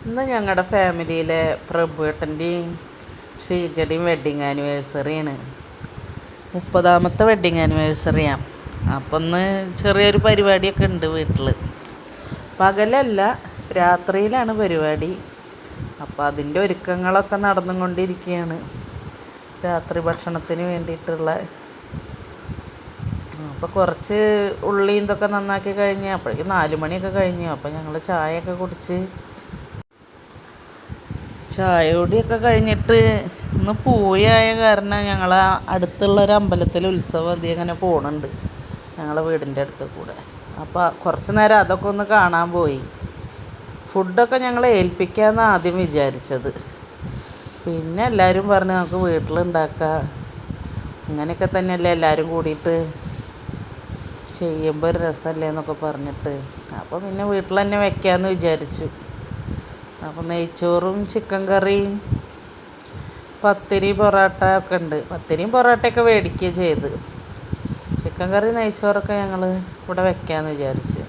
ഇന്ന് ഞങ്ങളുടെ ഫാമിലിയിലെ പ്രഭുവേട്ടൻ്റെയും ഷീജയുടെയും വെഡ്ഡിങ് ആനിവേഴ്സറിയാണ്. 30ാമത്തെ വെഡ്ഡിങ് ആനിവേഴ്സറിയാണ്. അപ്പം ഒന്ന് ചെറിയൊരു പരിപാടിയൊക്കെ ഉണ്ട് വീട്ടിൽ. പകലല്ല, രാത്രിയിലാണ് പരിപാടി. അപ്പോൾ അതിൻ്റെ ഒരുക്കങ്ങളൊക്കെ നടന്നുകൊണ്ടിരിക്കുകയാണ്. രാത്രി ഭക്ഷണത്തിന് വേണ്ടിയിട്ടുള്ള. അപ്പോൾ കുറച്ച് ഉള്ളിയും ഇതൊക്കെ നന്നാക്കി കഴിഞ്ഞ് അപ്പോഴേക്കും 4 മണിയൊക്കെ കഴിഞ്ഞു. അപ്പോൾ ഞങ്ങൾ ചായയൊക്കെ കുടിച്ച് ചായ കുടിയൊക്കെ കഴിഞ്ഞിട്ട് ഇന്ന് പൂയായ കാരണം ഞങ്ങൾ അടുത്തുള്ളൊരു അമ്പലത്തിൽ ഉത്സവം അങ്ങനെ പോകുന്നുണ്ട് ഞങ്ങളെ വീടിൻ്റെ അടുത്ത് കൂടെ. അപ്പോൾ കുറച്ച് നേരം അതൊക്കെ ഒന്ന് കാണാൻ പോയി. ഫുഡൊക്കെ ഞങ്ങൾ ഏൽപ്പിക്കാമെന്ന് ആദ്യം വിചാരിച്ചത്. പിന്നെ എല്ലാവരും പറഞ്ഞു നമുക്ക് വീട്ടിലുണ്ടാക്കാം, ഇങ്ങനെയൊക്കെ തന്നെയല്ലേ എല്ലാവരും കൂടിയിട്ട് ചെയ്യുമ്പോൾ ഒരു രസമല്ലേ എന്നൊക്കെ പറഞ്ഞിട്ട്. അപ്പോൾ പിന്നെ വീട്ടിൽ തന്നെ വെക്കാമെന്ന് വിചാരിച്ചു. അപ്പോൾ നെയ്ച്ചോറും ചിക്കൻ കറിയും പത്തിരി പൊറോട്ട ഒക്കെ ഉണ്ട്. പത്തിരിയും പൊറോട്ടയൊക്കെ മേടിക്കുകയും ചെയ്ത്. ചിക്കൻ കറി നെയ്ച്ചോറൊക്കെ ഞങ്ങൾ ഇവിടെ വെക്കാമെന്ന് വിചാരിച്ചു.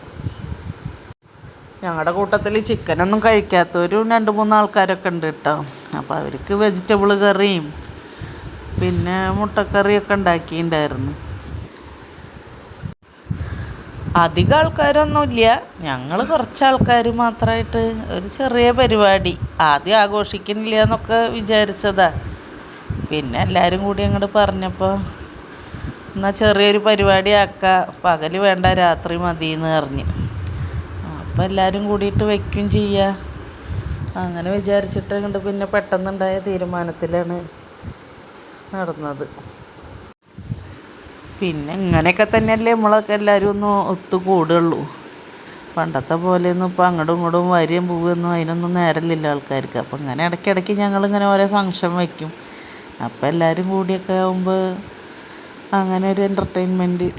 ഞങ്ങളുടെ കൂട്ടത്തിൽ ചിക്കനൊന്നും കഴിക്കാത്തവരും 2-3 ആൾക്കാരൊക്കെ ഉണ്ട് കേട്ടോ. അപ്പോൾ അവർക്ക് വെജിറ്റബിൾ കറിയും പിന്നെ മുട്ടക്കറിയൊക്കെ ഉണ്ടാക്കിയിട്ടുണ്ടായിരുന്നു. അധികം ആൾക്കാരൊന്നുമില്ല, ഞങ്ങൾ കുറച്ച് ആൾക്കാർ മാത്രമായിട്ട് ഒരു ചെറിയ പരിപാടി. ആദ്യം ആഘോഷിക്കുന്നില്ല എന്നൊക്കെ വിചാരിച്ചതാ. പിന്നെ എല്ലാവരും കൂടി അങ്ങോട്ട് പറഞ്ഞപ്പോൾ എന്നാൽ ചെറിയൊരു പരിപാടി ആക്കാം, പകൽ വേണ്ട രാത്രി മതി എന്ന് പറഞ്ഞ്. അപ്പോൾ എല്ലാവരും കൂടിയിട്ട് വയ്ക്കും ചെയ്യുക. അങ്ങനെ വിചാരിച്ചിട്ട് അങ്ങോട്ട് പിന്നെ പെട്ടെന്നുണ്ടായ തീരുമാനത്തിലാണ് നടന്നത്. പിന്നെ ഇങ്ങനെയൊക്കെ തന്നെയല്ലേ നമ്മളൊക്കെ എല്ലാവരും ഒന്ന് ഒത്തുകൂടുള്ളൂ. പണ്ടത്തെ പോലെയൊന്നും ഇപ്പോൾ അങ്ങോട്ടും ഇങ്ങോട്ടും വരികയും പോവുകയൊന്നും അതിനൊന്നും നേരമില്ല ആൾക്കാർക്ക്. അപ്പോൾ ഇങ്ങനെ ഇടയ്ക്കിടയ്ക്ക് ഞങ്ങളിങ്ങനെ ഓരോ ഫങ്ഷൻ വയ്ക്കും. അപ്പോൾ എല്ലാവരും കൂടിയൊക്കെ ആകുമ്പോൾ അങ്ങനെ ഒരു എൻ്റർടൈൻമെൻറ്റ്.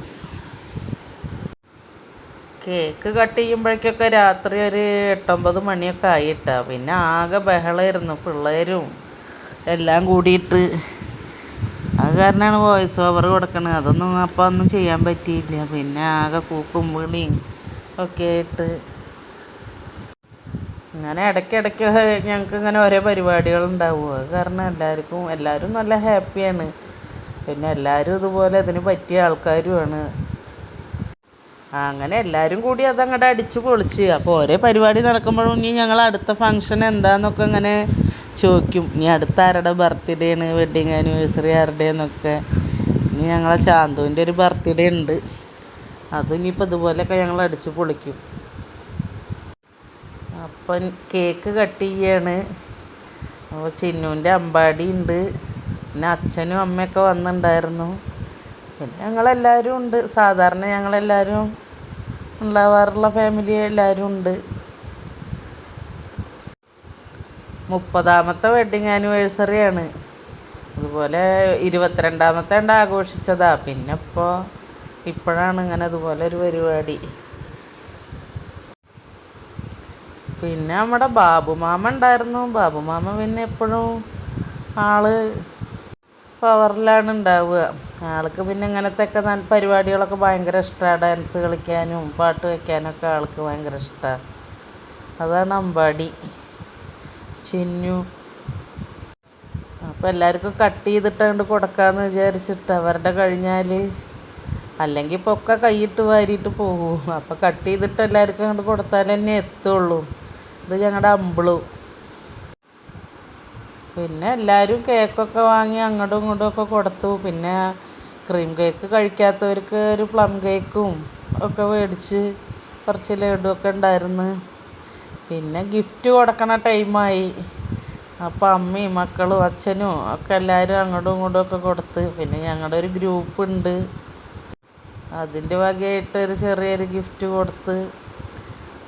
കേക്ക് കട്ട് ചെയ്യുമ്പോഴേക്കൊക്കെ രാത്രി ഒരു 8-9 മണിയൊക്കെ ആയിട്ടാ. പിന്നെ ആകെ ബഹളമായിരുന്നു, പിള്ളേരും എല്ലാം കൂടിയിട്ട്. അത് കാരണമാണ് വോയിസ് ഓവർ കൊടുക്കണത്. അതൊന്നും അപ്പോൾ ഒന്നും ചെയ്യാൻ പറ്റിയില്ല. പിന്നെ ആകെ കൂക്കും വിളിയും ഒക്കെ ആയിട്ട് ഇങ്ങനെ ഇടയ്ക്കിടയ്ക്ക് ഞങ്ങൾക്ക് ഇങ്ങനെ ഓരോ പരിപാടികളുണ്ടാവും. അത് കാരണം എല്ലാവരും നല്ല ഹാപ്പിയാണ്. പിന്നെ എല്ലാവരും ഇതുപോലെ ഇതിന് പറ്റിയ ആൾക്കാരുമാണ്. അങ്ങനെ എല്ലാവരും കൂടി അതങ്ങോട്ട് അടിച്ച് പൊളിച്ച്. അപ്പോൾ ഓരോ പരിപാടി നടക്കുമ്പോഴും ഇനി ഞങ്ങൾ അടുത്ത ഫങ്ഷൻ എന്താണെന്നൊക്കെ ഇങ്ങനെ ചോദിക്കും. ഇനി അടുത്ത ആരുടെ ബർത്ത്ഡേ ആണ്, വെഡ്ഡിങ് ആനിവേഴ്സറി ആരുടെ എന്നൊക്കെ. ഇനി ഞങ്ങളെ ചാന്തുവിൻ്റെ ഒരു ബർത്ത്ഡേ ഉണ്ട്, അതിനിപ്പോൾ ഇതുപോലെയൊക്കെ ഞങ്ങൾ അടിച്ച് പൊളിക്കും. അപ്പം കേക്ക് കട്ട് ചെയ്യാണ്. അപ്പോൾ ചിന്നുവിൻ്റെ അമ്പാടി ഉണ്ട്, പിന്നെ അച്ഛനും അമ്മയൊക്കെ വന്നിട്ടുണ്ടായിരുന്നു. പിന്നെ ഞങ്ങളെല്ലാവരും ഉണ്ട്. സാധാരണ ഞങ്ങളെല്ലാവരും ഉണ്ടാവാറുള്ള ഫാമിലി എല്ലാവരും ഉണ്ട്. 30ാമത്തെ വെഡ്ഡിങ് ആനിവേഴ്സറിയാണ്. അതുപോലെ 22ാമത്തെ ആഘോഷിച്ചതാ. പിന്നെ ഇപ്പോഴാണ് ഇങ്ങനെ അതുപോലെ ഒരു പരിപാടി. പിന്നെ നമ്മുടെ ബാബുമാമ ഉണ്ടായിരുന്നു. ബാബുമാമ പിന്നെ എപ്പോഴും ആള് പവറിലാണ് ഉണ്ടാവുക. ആൾക്ക് പിന്നെ ഇങ്ങനത്തെയൊക്കെ പരിപാടികളൊക്കെ ഭയങ്കര ഇഷ്ടമാണ്. ഡാൻസ് കളിക്കാനും പാട്ട് വയ്ക്കാനൊക്കെ ആൾക്ക് ഭയങ്കര ഇഷ്ടമാണ്. അതാണ് അമ്പാടി ചിന്നു. അപ്പോൾ എല്ലാവർക്കും കട്ട് ചെയ്തിട്ട് അങ്ങോട്ട് കൊടുക്കാമെന്ന് വിചാരിച്ചിട്ട്. അവരുടെ കഴിഞ്ഞാൽ അല്ലെങ്കിൽ ഇപ്പോൾ ഒക്കെ കൈയിട്ട് വാരിയിട്ട് പോകും. അപ്പോൾ കട്ട് ചെയ്തിട്ട് എല്ലാവർക്കും അങ്ങോട്ട് കൊടുത്താൽ തന്നെ എത്തുള്ളൂ. ഇത് ഞങ്ങളുടെ അമ്പിളു. പിന്നെ എല്ലാവരും കേക്കൊക്കെ വാങ്ങി അങ്ങോട്ടും ഇങ്ങോട്ടും ഒക്കെ കൊടുത്തു. പിന്നെ ക്രീം കേക്ക് കഴിക്കാത്തവർക്ക് ഒരു പ്ലം കേക്കും ഒക്കെ മേടിച്ച് കുറച്ച് ലഡുവൊക്കെ ഉണ്ടായിരുന്നു. പിന്നെ ഗിഫ്റ്റ് കൊടുക്കണ ടൈമായി. അപ്പോൾ അമ്മയും മക്കളും അച്ഛനും ഒക്കെ എല്ലാവരും അങ്ങോട്ടും ഇങ്ങോട്ടും ഒക്കെ കൊടുത്ത്. പിന്നെ ഞങ്ങളുടെ ഒരു ഗ്രൂപ്പ് ഉണ്ട്, അതിൻ്റെ വകയായിട്ട് ഒരു ചെറിയൊരു ഗിഫ്റ്റ് കൊടുത്ത്.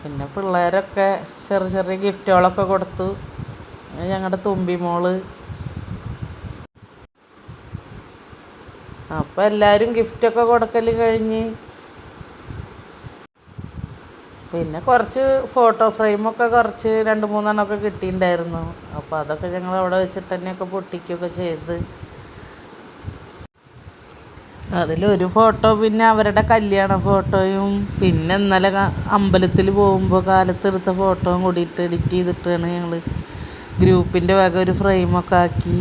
പിന്നെ പിള്ളേരൊക്കെ ചെറിയ ചെറിയ ഗിഫ്റ്റുകളൊക്കെ കൊടുത്തു. ഞങ്ങളുടെ തുമ്പി മോള്. അപ്പോൾ എല്ലാവരും ഗിഫ്റ്റൊക്കെ കൊടുക്കൽ കഴിഞ്ഞ് പിന്നെ കുറച്ച് ഫോട്ടോ ഫ്രെയിമൊക്കെ കുറച്ച് 2-3 എണ്ണമൊക്കെ കിട്ടിയിട്ടുണ്ടായിരുന്നു. അപ്പോൾ അതൊക്കെ ഞങ്ങൾ അവിടെ വെച്ചിട്ട് തന്നെയൊക്കെ പൊട്ടിക്കുകയൊക്കെ ചെയ്ത്. അതിലൊരു ഫോട്ടോ പിന്നെ അവരുടെ കല്യാണ ഫോട്ടോയും പിന്നെ ഇന്നലെ അമ്പലത്തിൽ പോകുമ്പോൾ കാലത്തെടുത്ത ഫോട്ടോയും കൂടിയിട്ട് എഡിറ്റ് ചെയ്തിട്ടാണ് ഞങ്ങൾ ഗ്രൂപ്പിൻ്റെ വക ഒരു ഫ്രെയിമൊക്കെ ആക്കി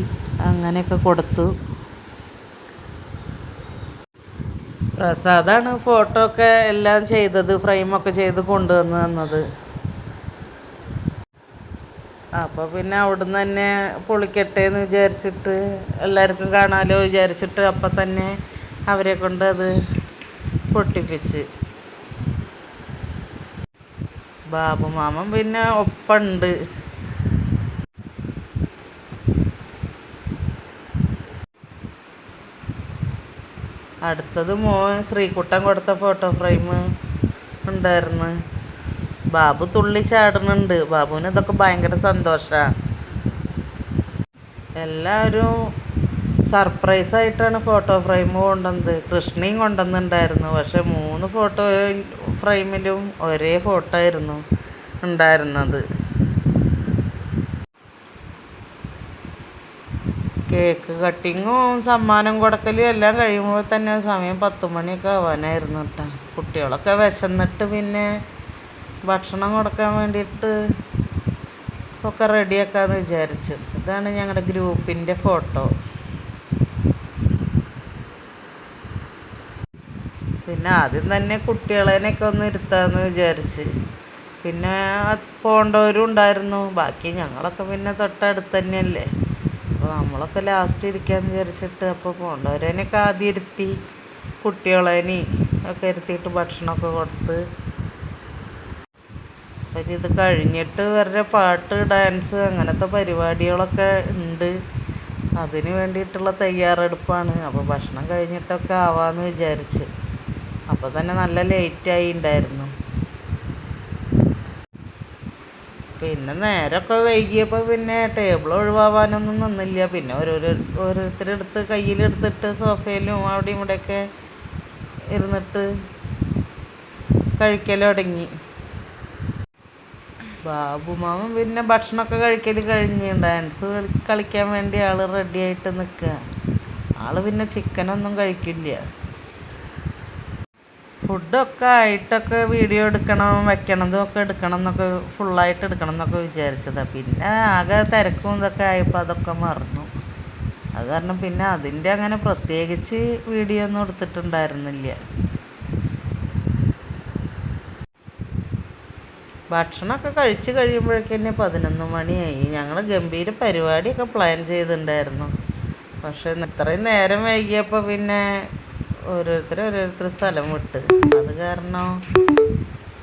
അങ്ങനെയൊക്കെ കൊടുത്തു. പ്രസാദാണ് ഫോട്ടോ ഒക്കെ എല്ലാം ചെയ്തത്, ഫ്രെയിമൊക്കെ ചെയ്ത് കൊണ്ടുവന്ന് തന്നത്. അപ്പോൾ പിന്നെ അവിടുന്ന് തന്നെ പൊളിക്കട്ടെ എന്ന് വിചാരിച്ചിട്ട് എല്ലാവർക്കും കാണാമല്ലോ വിചാരിച്ചിട്ട് അപ്പം തന്നെ അവരെ കൊണ്ട് അത് പൊട്ടിപ്പിച്ച്. ബാബു മാമൻ പിന്നെ ഒപ്പമുണ്ട്. അടുത്തത് മോൻ ശ്രീകുട്ടൻ കൊടുത്ത ഫോട്ടോ ഫ്രെയിം ഉണ്ടായിരുന്നു. ബാബു തുള്ളി ചാടുന്നുണ്ട്. ബാബുവിന് ഇതൊക്കെ ഭയങ്കര സന്തോഷമാണ്. എല്ലാവരും സർപ്രൈസായിട്ടാണ് ഫോട്ടോ ഫ്രെയിം കൊണ്ടുവന്നത്. കൃഷ്ണയും കൊണ്ടുവന്നിട്ടുണ്ടായിരുന്നു. പക്ഷെ 3 ഫോട്ടോ ഫ്രെയിമിലും ഒരേ ഫോട്ടോ ആയിരുന്നു ഉണ്ടായിരുന്നത്. കേക്ക് കട്ടിങ്ങും സമ്മാനം കൊടുക്കലും എല്ലാം കഴിയുമ്പോൾ തന്നെ സമയം 10 മണിയൊക്കെ ആവാനായിരുന്നു കേട്ടോ. കുട്ടികളൊക്കെ വിശന്നിട്ട് പിന്നെ ഭക്ഷണം കൊടുക്കാൻ വേണ്ടിയിട്ട് ഒക്കെ റെഡിയാക്കാമെന്ന് വിചാരിച്ചു. ഇതാണ് ഞങ്ങളുടെ ഗ്രൂപ്പിൻ്റെ ഫോട്ടോ. പിന്നെ ആദ്യം തന്നെ കുട്ടികളെയൊക്കെ ഒന്ന് ഇരുത്താമെന്ന് വിചാരിച്ച്. പിന്നെ പോകേണ്ടവരും ഉണ്ടായിരുന്നു. ബാക്കി ഞങ്ങളൊക്കെ പിന്നെ തൊട്ടടുത്ത് തന്നെയല്ലേ, അപ്പോൾ നമ്മളൊക്കെ ലാസ്റ്റ് ഇരിക്കാമെന്ന് വിചാരിച്ചിട്ട് അപ്പോൾ പോകേണ്ടവരേനൊക്കെ ആദ്യം ഇരുത്തി കുട്ടികളേനെ ഒക്കെ ഇരുത്തിയിട്ട് ഭക്ഷണമൊക്കെ കൊടുത്ത്. അപ്പം ഇത് കഴിഞ്ഞിട്ട് വേറെ പാട്ട്, ഡാൻസ് അങ്ങനത്തെ പരിപാടികളൊക്കെ ഉണ്ട്. അതിന് വേണ്ടിയിട്ടുള്ള തയ്യാറെടുപ്പാണ്. അപ്പോൾ ഭക്ഷണം കഴിഞ്ഞിട്ടൊക്കെ ആവാമെന്ന് വിചാരിച്ച്. അപ്പോൾ തന്നെ നല്ല ലേറ്റായി ഉണ്ടായിരുന്നു. പിന്നെ നേരമൊക്കെ വൈകിയപ്പോൾ പിന്നെ ടേബിൾ ഒഴിവാവാനൊന്നും നിന്നില്ല. പിന്നെ ഓരോരുത്തരെടുത്ത് കയ്യിലെടുത്തിട്ട് സോഫയിലും അവിടെയും ഇവിടെയൊക്കെ ഇരുന്നിട്ട് കഴിക്കൽ തുടങ്ങി. ബാബുമാമൻ പിന്നെ ഭക്ഷണമൊക്കെ കഴിക്കൽ കഴിഞ്ഞ് ഡാൻസ് കളിക്കാൻ വേണ്ടി ആൾ റെഡിയായിട്ട് നിൽക്കുക. ആൾ പിന്നെ ചിക്കനൊന്നും കഴിക്കില്ല. ഫുഡൊക്കെ ആയിട്ടൊക്കെ വീഡിയോ വെക്കണതും ഒക്കെ എടുക്കണം എന്നൊക്കെ ഫുള്ളായിട്ട് എടുക്കണം എന്നൊക്കെ വിചാരിച്ചതാണ്. പിന്നെ ആകെ തിരക്കും ഇതൊക്കെ ആയപ്പോൾ അതൊക്കെ മറന്നു. അത് കാരണം പിന്നെ അതിൻ്റെ അങ്ങനെ പ്രത്യേകിച്ച് വീഡിയോ ഒന്നും എടുത്തിട്ടുണ്ടായിരുന്നില്ല. ഭക്ഷണമൊക്കെ കഴിച്ച് കഴിയുമ്പോഴേക്കന്നെ 11 മണിയായി. ഞങ്ങൾ ഗംഭീര പരിപാടിയൊക്കെ പ്ലാൻ ചെയ്തിട്ടുണ്ടായിരുന്നു. പക്ഷേ ഇത്രയും നേരം വൈകിയപ്പോൾ പിന്നെ ഓരോരുത്തർ സ്ഥലം വിട്ട്. അത് കാരണം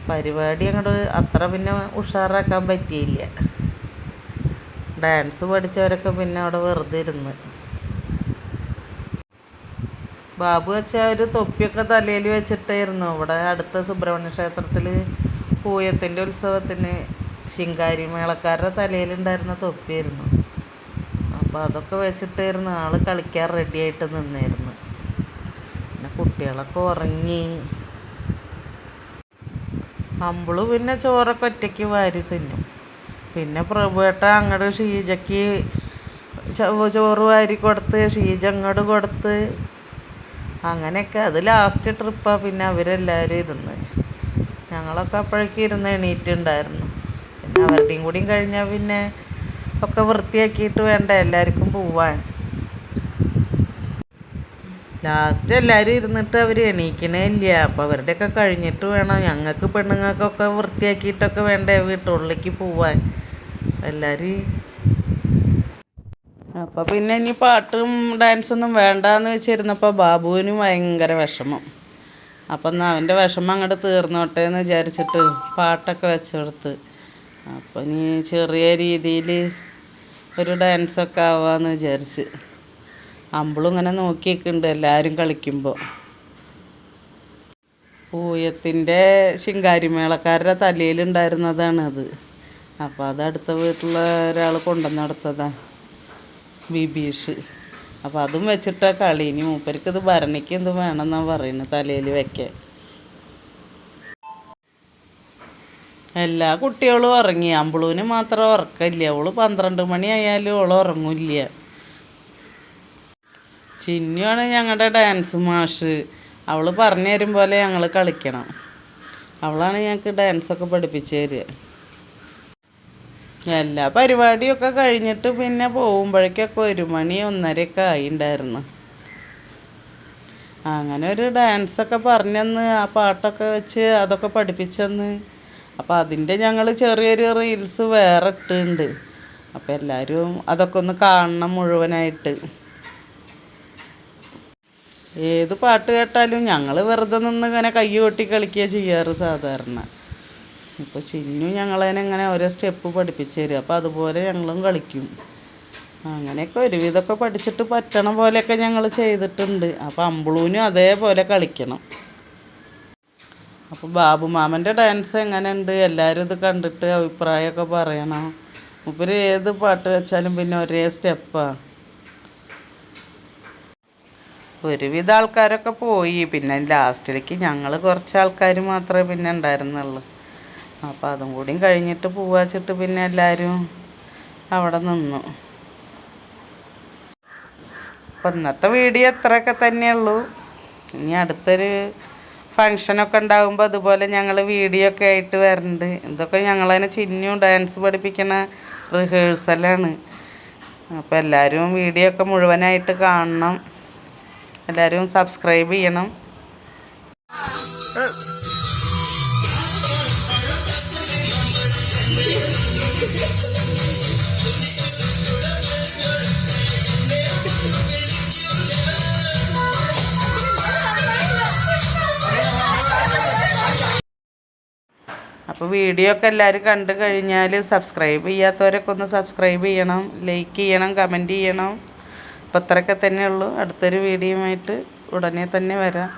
പരിപാടി അങ്ങോട്ട് അത്ര പിന്നെ ഉഷാറാക്കാൻ പറ്റിയില്ല. ഡാൻസ് പഠിച്ചവരൊക്കെ പിന്നെ അവിടെ വെറുതെ ഇരുന്ന്. ബാബു വെച്ചാൽ ഒരു തൊപ്പിയൊക്കെ തലയിൽ വെച്ചിട്ടായിരുന്നു. ഇവിടെ അടുത്ത സുബ്രഹ്മണ്യ ക്ഷേത്രത്തിൽ പൂയത്തിൻ്റെ ഉത്സവത്തിന് ശിങ്കാരി മേളക്കാരുടെ തലയിലുണ്ടായിരുന്ന തൊപ്പിയായിരുന്നു. അപ്പോൾ അതൊക്കെ വെച്ചിട്ടായിരുന്നു ആൾ കളിക്കാൻ റെഡിയായിട്ട് നിന്നായിരുന്നു. പിന്നെ കുട്ടികളൊക്കെ ഉറങ്ങി. അമ്പിള് പിന്നെ ചോറൊക്കെ ഒറ്റയ്ക്ക് വാരി തിന്നും. പിന്നെ പ്രഭുവേട്ട അങ്ങോട്ട് ഷീജയ്ക്ക് ചോറ് വാരി കൊടുത്ത് ഷീജ അങ്ങോട്ട് കൊടുത്ത് അങ്ങനെയൊക്കെ. അത് ലാസ്റ്റ് ട്രിപ്പാണ്. പിന്നെ അവരെല്ലാവരും ഇരുന്ന് ഞങ്ങളൊക്കെ അപ്പോഴേക്കും ഇരുന്ന് എണീറ്റുണ്ടായിരുന്നു. പിന്നെ അവരുടെയും കൂടിയും കഴിഞ്ഞാൽ പിന്നെ ഒക്കെ വൃത്തിയാക്കിയിട്ട് വേണ്ട എല്ലാവർക്കും പോവാൻ. ലാസ്റ്റ് എല്ലാവരും ഇരുന്നിട്ട് അവർ എണീക്കണേ ഇല്ല. അപ്പോൾ അവരുടെയൊക്കെ കഴിഞ്ഞിട്ട് വേണം ഞങ്ങൾക്ക് പെണ്ണുങ്ങൾക്കൊക്കെ വൃത്തിയാക്കിയിട്ടൊക്കെ വേണ്ടേ വീട്ടുള്ളിലേക്ക് പോവാൻ എല്ലാവരും. അപ്പോൾ പിന്നെ ഇനി പാട്ടും ഡാൻസൊന്നും വേണ്ടാന്ന് വെച്ചിരുന്നപ്പോൾ ബാബുവിന് ഭയങ്കര വിഷമം. അപ്പം എന്നാൽ അവൻ്റെ വിഷമം അങ്ങോട്ട് തീർന്നോട്ടെ എന്ന് വിചാരിച്ചിട്ട് പാട്ടൊക്കെ വെച്ച് കൊടുത്ത്. അപ്പം ഇനി ചെറിയ രീതിയിൽ ഒരു ഡാൻസൊക്കെ ആവാമെന്ന് വിചാരിച്ച്. അമ്പിളും ഇങ്ങനെ നോക്കിയൊക്കെയുണ്ട് എല്ലാവരും കളിക്കുമ്പോൾ. പൂയത്തിൻ്റെ ശിങ്കാരിമേളക്കാരുടെ തലയിലുണ്ടായിരുന്നതാണത്. അപ്പോൾ അത് അടുത്ത വീട്ടിലുള്ള ഒരാൾ കൊണ്ടുവന്നെടുത്തതാണ്, ബിബീഷ്. അപ്പോൾ അതും വെച്ചിട്ടാണ് കളി. ഇനി മൂപ്പർക്ക് ഇത് ഭരണിക്ക് എന്ത് വേണമെന്നാണ് പറയുന്നത് തലയിൽ വെക്കാൻ. എല്ലാ കുട്ടികളും ഉറങ്ങി. അമ്പിളൂന് മാത്രം ഉറക്കമില്ല. അവള് 12 മണി ആയാലും അവൾ ഉറങ്ങില്ല. ചിന്നുവാണ് ഞങ്ങളുടെ ഡാൻസ് മാഷ്. അവൾ പറഞ്ഞു തരും പോലെ ഞങ്ങൾ കളിക്കണം. അവളാണ് ഞങ്ങൾക്ക് ഡാൻസൊക്കെ പഠിപ്പിച്ച് തരിക. എല്ലാ പരിപാടിയൊക്കെ കഴിഞ്ഞിട്ട് പിന്നെ പോകുമ്പോഴേക്കൊക്കെ 1 മണി 1:30 ആയിണ്ടായിരുന്നു. അങ്ങനെ ഒരു ഡാൻസൊക്കെ പറഞ്ഞെന്ന്, ആ പാട്ടൊക്കെ വെച്ച് അതൊക്കെ പഠിപ്പിച്ചെന്ന്. അപ്പോൾ അതിൻ്റെ ഞങ്ങൾ ചെറിയൊരു റീൽസ് വേറെ ഇട്ടിട്ടുണ്ട്. അപ്പോൾ എല്ലാവരും അതൊക്കെ ഒന്ന് കാണണം മുഴുവനായിട്ട്. ഏത് പാട്ട് കേട്ടാലും ഞങ്ങൾ വെറുതെ നിന്ന് ഇങ്ങനെ കൈ കൊട്ടി കളിക്കുക ചെയ്യാറ് സാധാരണ. ഇപ്പോൾ ചിന്നു ഞങ്ങളതിനെങ്ങനെ ഓരോ സ്റ്റെപ്പ് പഠിപ്പിച്ച് തരും. അപ്പോൾ അതുപോലെ ഞങ്ങളും കളിക്കും. അങ്ങനെയൊക്കെ ഒരുവിധമൊക്കെ പഠിച്ചിട്ട് പറ്റണ പോലെയൊക്കെ ഞങ്ങൾ ചെയ്തിട്ടുണ്ട്. അപ്പോൾ അമ്പിളൂനും അതേപോലെ കളിക്കണം. അപ്പോൾ ബാബു മാമൻ്റെ ഡാൻസ് എങ്ങനെയുണ്ട്, എല്ലാവരും ഇത് കണ്ടിട്ട് അഭിപ്രായമൊക്കെ പറയണം. മൂപ്പര് ഏത് പാട്ട് വെച്ചാലും പിന്നെ ഒരേ സ്റ്റെപ്പാണ്. ഒരുവിധ ആൾക്കാരൊക്കെ പോയി. പിന്നെ ലാസ്റ്റിലേക്ക് ഞങ്ങൾ കുറച്ച് ആൾക്കാർ മാത്രമേ പിന്നെ ഉണ്ടായിരുന്നുള്ളൂ. അപ്പോൾ അതും കൂടിയും കഴിഞ്ഞിട്ട് പോവാച്ചിട്ട് പിന്നെ എല്ലാവരും അവിടെ നിന്നു. അപ്പം ഇന്നത്തെ വീഡിയോ ഇത്രയൊക്കെ തന്നെയുള്ളൂ. ഇനി അടുത്തൊരു ഫങ്ഷനൊക്കെ ഉണ്ടാകുമ്പോൾ അതുപോലെ ഞങ്ങൾ വീഡിയോ ഒക്കെ ആയിട്ട് വരുന്നുണ്ട്. ഇതൊക്കെ ഞങ്ങളതിനെ ചിന്നു ഡാൻസ് പഠിപ്പിക്കണ റിഹേഴ്സലാണ്. അപ്പോൾ എല്ലാവരും വീഡിയോ ഒക്കെ മുഴുവനായിട്ട് കാണണം. എല്ലാവരും സബ്സ്ക്രൈബ് ചെയ്യണം. അപ്പോൾ വീഡിയോ ഒക്കെ എല്ലാവരും കണ്ടു കഴിഞ്ഞാൽ സബ്സ്ക്രൈബ് ചെയ്യാത്തവരൊക്കെ ഒന്ന് സബ്സ്ക്രൈബ് ചെയ്യണം, ലൈക്ക് ചെയ്യണം, കമൻറ്റ് ചെയ്യണം. അപ്പോൾ അത്രയൊക്കെ തന്നെയുള്ളൂ. അടുത്തൊരു വീഡിയോയുമായിട്ട് ഉടനെ തന്നെ വരാം.